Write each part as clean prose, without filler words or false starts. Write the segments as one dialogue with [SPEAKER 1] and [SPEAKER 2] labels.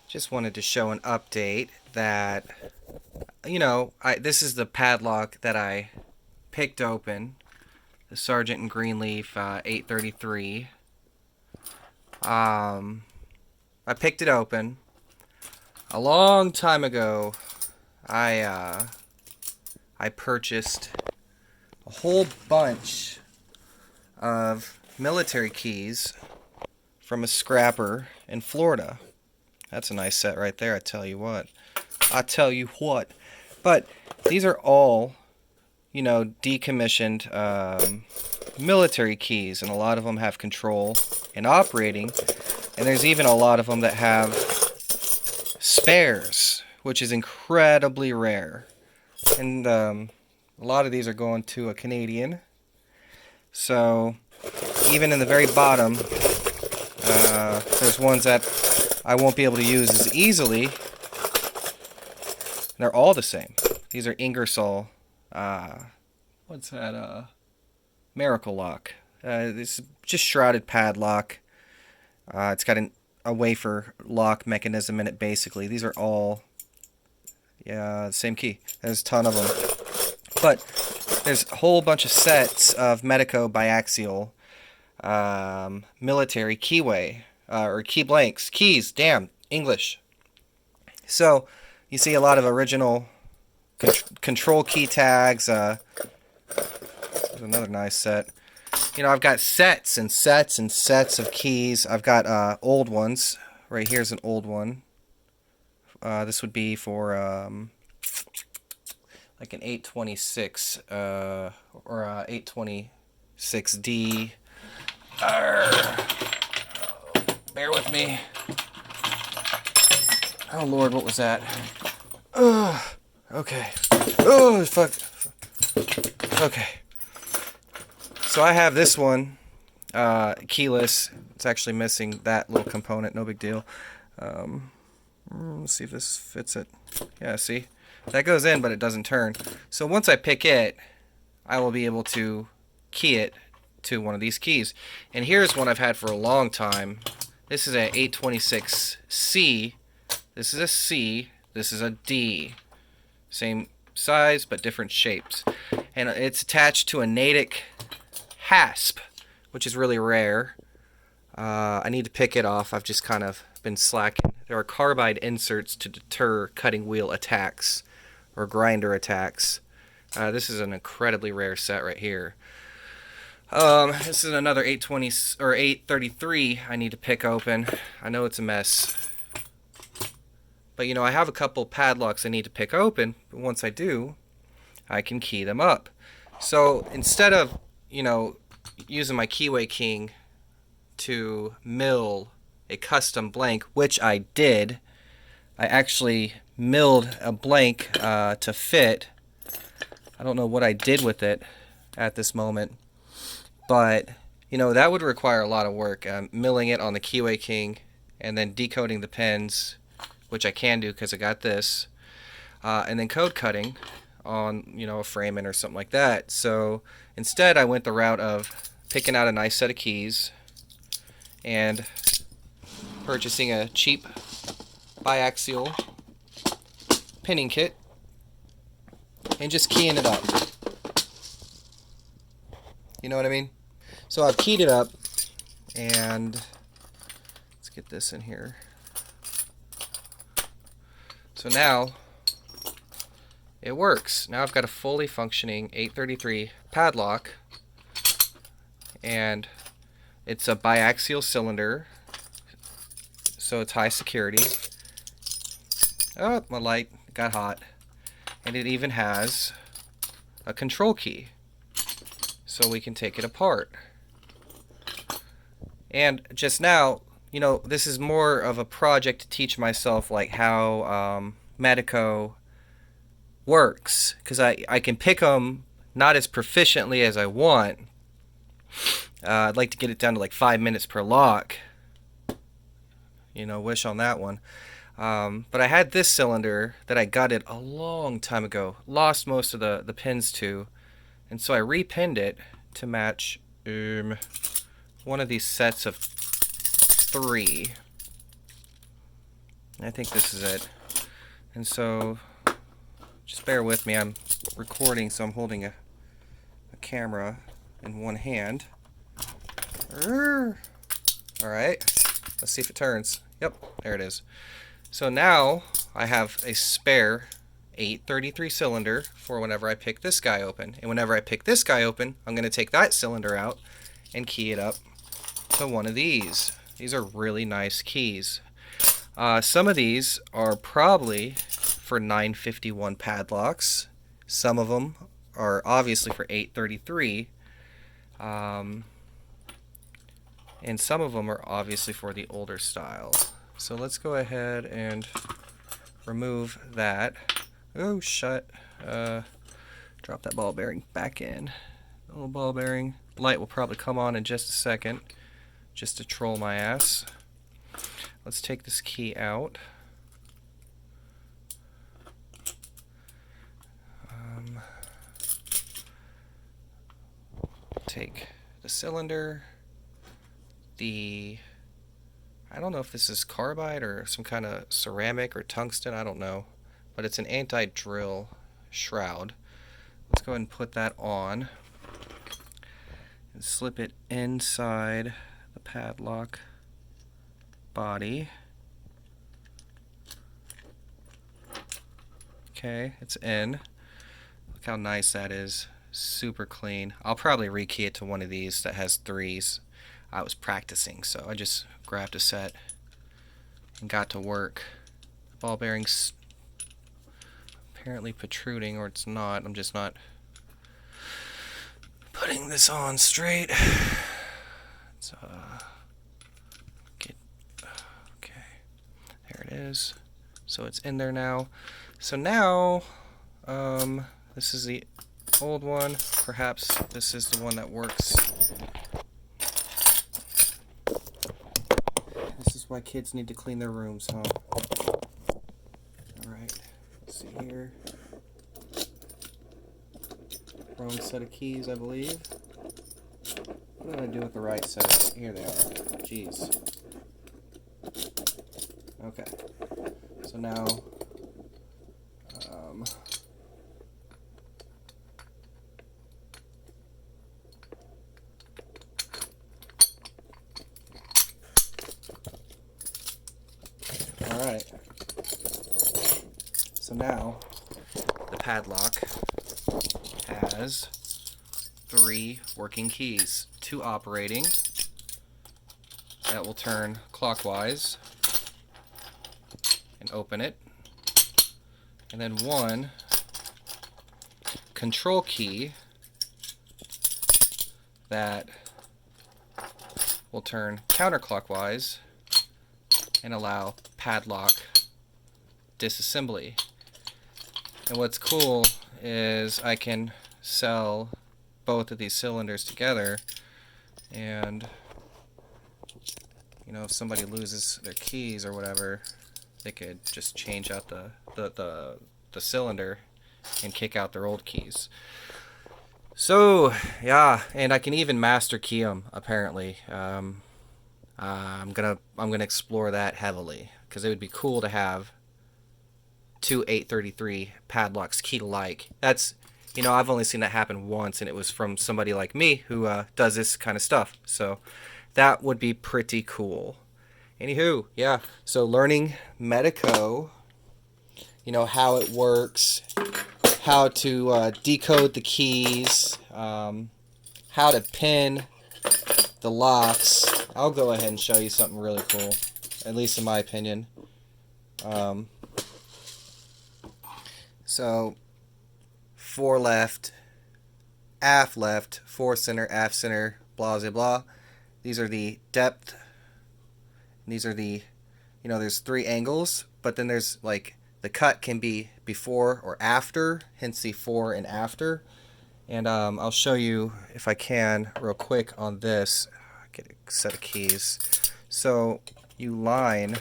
[SPEAKER 1] Just wanted to show an update that, this is the padlock that I picked open, the Sargent and Greenleaf 833. I picked it open a long time ago. I purchased a whole bunch of military keys from a scrapper in Florida. That's a nice set right there, I tell you what. I tell you what. But these are all, decommissioned military keys, and a lot of them have control and operating, and there's even a lot of them that have spares, which is incredibly rare. And a lot of these are going to a Canadian. So even in the very bottom, there's ones that I won't be able to use as easily. They're all the same. These are Ingersoll. What's that? Miracle Lock. This is just shrouded padlock. It's got a wafer lock mechanism in it, basically. These are all, the same key. There's a ton of them. But there's a whole bunch of sets of Medeco biaxial military keyway. Or key blanks. Keys. Damn. English. So, you see a lot of original control key tags. There's another nice set. I've got sets and sets and sets of keys. I've got old ones. Right here's an old one. This would be for like an 826 or 826D. Bear with me. Oh Lord, what was that? Okay. Oh, fuck. Okay. So I have this one, keyless. It's actually missing that little component. No big deal. Let's see if this fits it. Yeah, see? That goes in, but it doesn't turn. So once I pick it, I will be able to key it to one of these keys. And here's one I've had for a long time. This is a 826C. This is a C. This is a D. Same size, but different shapes. And it's attached to a Natick hasp, which is really rare. I need to pick it off. I've just kind of been slacking. There are carbide inserts to deter cutting wheel attacks or grinder attacks. This is an incredibly rare set right here. This is another 820 or 833 I need to pick open. I know it's a mess. But I have a couple padlocks I need to pick open, but once I do, I can key them up. So instead of, using my Keyway King to mill a custom blank, which I did, I actually milled a blank to fit. I don't know what I did with it at this moment, but that would require a lot of work, milling it on the Keyway King and then decoding the pins, which I can do because I got this, and then code cutting on a framing or something like that. So instead I went the route of picking out a nice set of keys and purchasing a cheap biaxial pinning kit and just keying it up. You know what I mean? So I've keyed it up, and let's get this in here. So now it works. Now I've got a fully functioning 833 padlock, and it's a biaxial cylinder, so it's high security. Oh, my light got hot. And it even has a control key, so we can take it apart. And just now, this is more of a project to teach myself like how Medeco works, because I can pick them not as proficiently as I want. I'd like to get it down to like 5 minutes per lock. Wish on that one. But I had this cylinder that I gutted a long time ago, lost most of the pins to, and so I repinned it to match one of these sets of 3. I think this is it. And so, just bear with me. I'm recording, so I'm holding a camera in one hand. Alright, let's see if it turns. Yep, there it is. So now I have a spare 833 cylinder for whenever I pick this guy open. And whenever I pick this guy open, I'm going to take that cylinder out and key it up to one of these. These are really nice keys. Some of these are probably for 951 padlocks. Some of them are obviously for 833. And some of them are obviously for the older style. So let's go ahead and remove that. Oh, shut. Drop that ball bearing back in. The little ball bearing. Light will probably come on in just a second, just to troll my ass. Let's take this key out. Take the cylinder. I don't know if this is carbide or some kind of ceramic or tungsten, I don't know. But it's an anti-drill shroud. Let's go ahead and put that on and slip it inside the padlock body. Okay, it's in. Look how nice that is. Super clean. I'll probably rekey it to one of these that has 3s. I was practicing, so I just grabbed a set and got to work. Ball bearing's apparently protruding, or it's not. I'm just not putting this on straight. It's, okay, there it is. So it's in there now. So now, this is the old one. Perhaps this is the one that works. This is why kids need to clean their rooms, huh? Alright, let's see here. Wrong set of keys, I believe. What did I do with the right set? Here they are. Jeez. Okay. So now, alright. So now, the padlock has 3 working keys. 2 operating that will turn clockwise and open it. And then 1 control key that will turn counterclockwise and allow padlock disassembly. And what's cool is I can sell both of these cylinders together, and you know, if somebody loses their keys or whatever, they could just change out the cylinder and kick out their old keys. So yeah, and I can even master key them apparently. I'm gonna explore that heavily, because it would be cool to have 2 833 padlocks keyed alike. That's, you know, I've only seen that happen once, and it was from somebody like me who does this kind of stuff. So that would be pretty cool. Anywho, yeah, so learning Medeco, you know, how it works, how to decode the keys, how to pin the locks. I'll go ahead and show you something really cool, at least in my opinion. So 4 left, aft left, 4 center, aft center, blah blah blah. These are the depth. These are the, you know, there's 3 angles, but then there's like the cut can be before or after, hence the fore and after. And I'll show you if I can real quick on this. Get a set of keys. So you line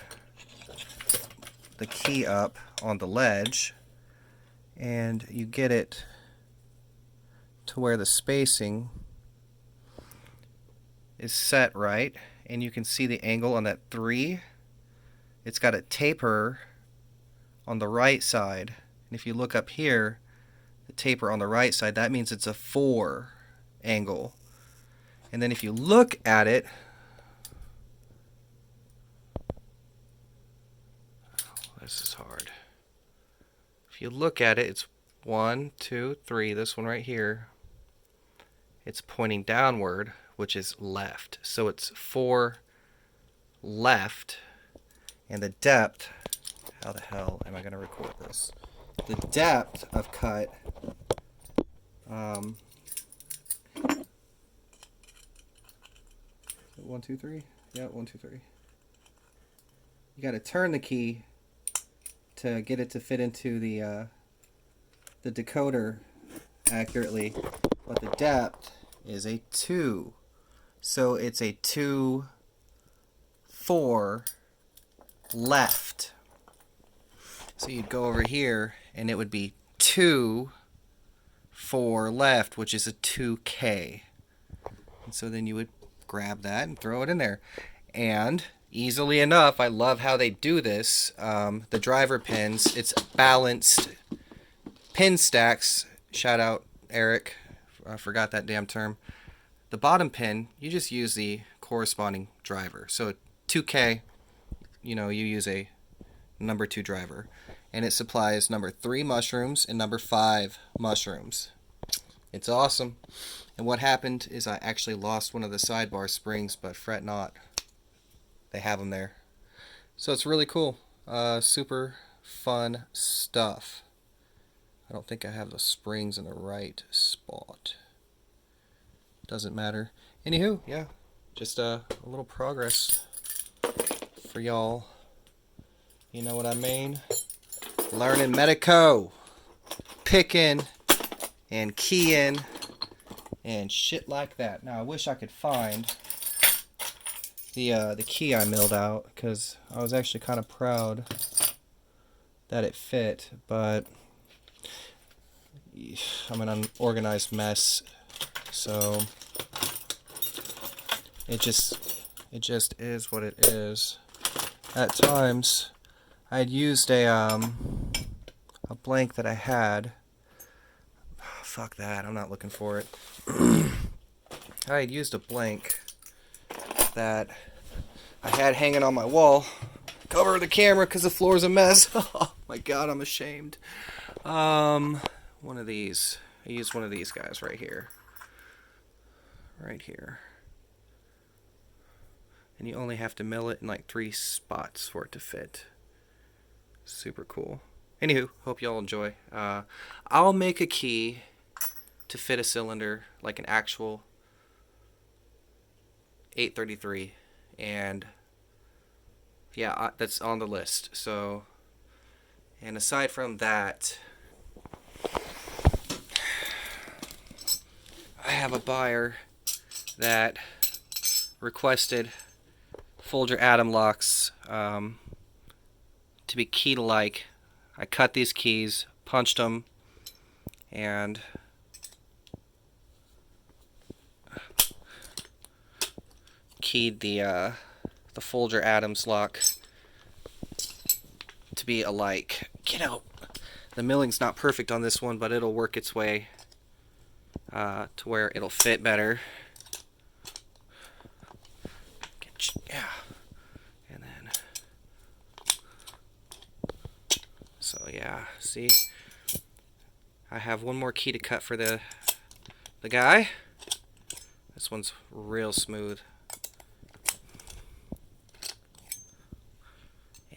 [SPEAKER 1] the key up on the ledge, and you get it to where the spacing is set right, and you can see the angle on that 3 it's got a taper on the right side. And if you look up here, the taper on the right side, that means it's a 4 angle. And then if you look at it, this is hard. If you look at it, it's 1, 2, 3, this one right here. It's pointing downward, which is left. So it's 4 left, and the depth, how the hell am I going to record this? The depth of cut, 1, 2, 3? Yeah, 1, 2, 3. You got to turn the key to get it to fit into the decoder accurately, but the depth is a 2. So it's a 2, 4 left. So you'd go over here and it would be 2, 4 left, which is a 2K. And so then you would grab that and throw it in there. And easily enough, I love how they do this. The driver pins, it's balanced pin stacks. Shout out Eric, I forgot that damn term. The bottom pin, you just use the corresponding driver. So 2K, you use a number 2 driver, and it supplies number 3 mushrooms and number 5 mushrooms. It's awesome. And what happened is I actually lost one of the sidebar springs, but fret not, they have them there. So it's really cool. Super fun stuff. I don't think I have the springs in the right spot. Doesn't matter. Anywho, yeah, just a little progress for y'all. You know what I mean? Learning Medeco, picking and keying and shit like that. Now I wish I could find the key I milled out, because I was actually kind of proud that it fit, but I'm an unorganized mess, so it just is what it is. At times I had used a blank that I had. Fuck that, I'm not looking for it. I had used a blank that I had hanging on my wall. Cover the camera because the floor's a mess. Oh my god, I'm ashamed. One of these. I used one of these guys right here. Right here. And you only have to mill it in like 3 spots for it to fit. Super cool. Anywho, hope y'all enjoy. I'll make a key to fit a cylinder, like an actual 833, and yeah, that's on the list. So, and aside from that, I have a buyer that requested Folger atom locks to be keyed alike. I cut these keys, punched them, and keyed the Folger atoms lock to be alike. Get out. The milling's not perfect on this one, but it'll work its way to where it'll fit better. Yeah. And then, so yeah, see, I have one more key to cut for the guy. This one's real smooth.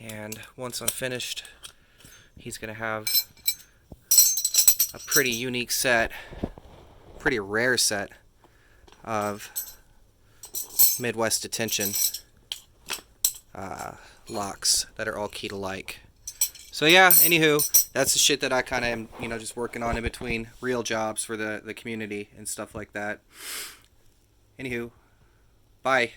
[SPEAKER 1] And once I'm finished, he's gonna have a pretty unique set, pretty rare set of Midwest detention locks that are all keyed alike. So yeah, anywho, that's the shit that I kind of am, just working on in between real jobs for the community and stuff like that. Anywho, bye.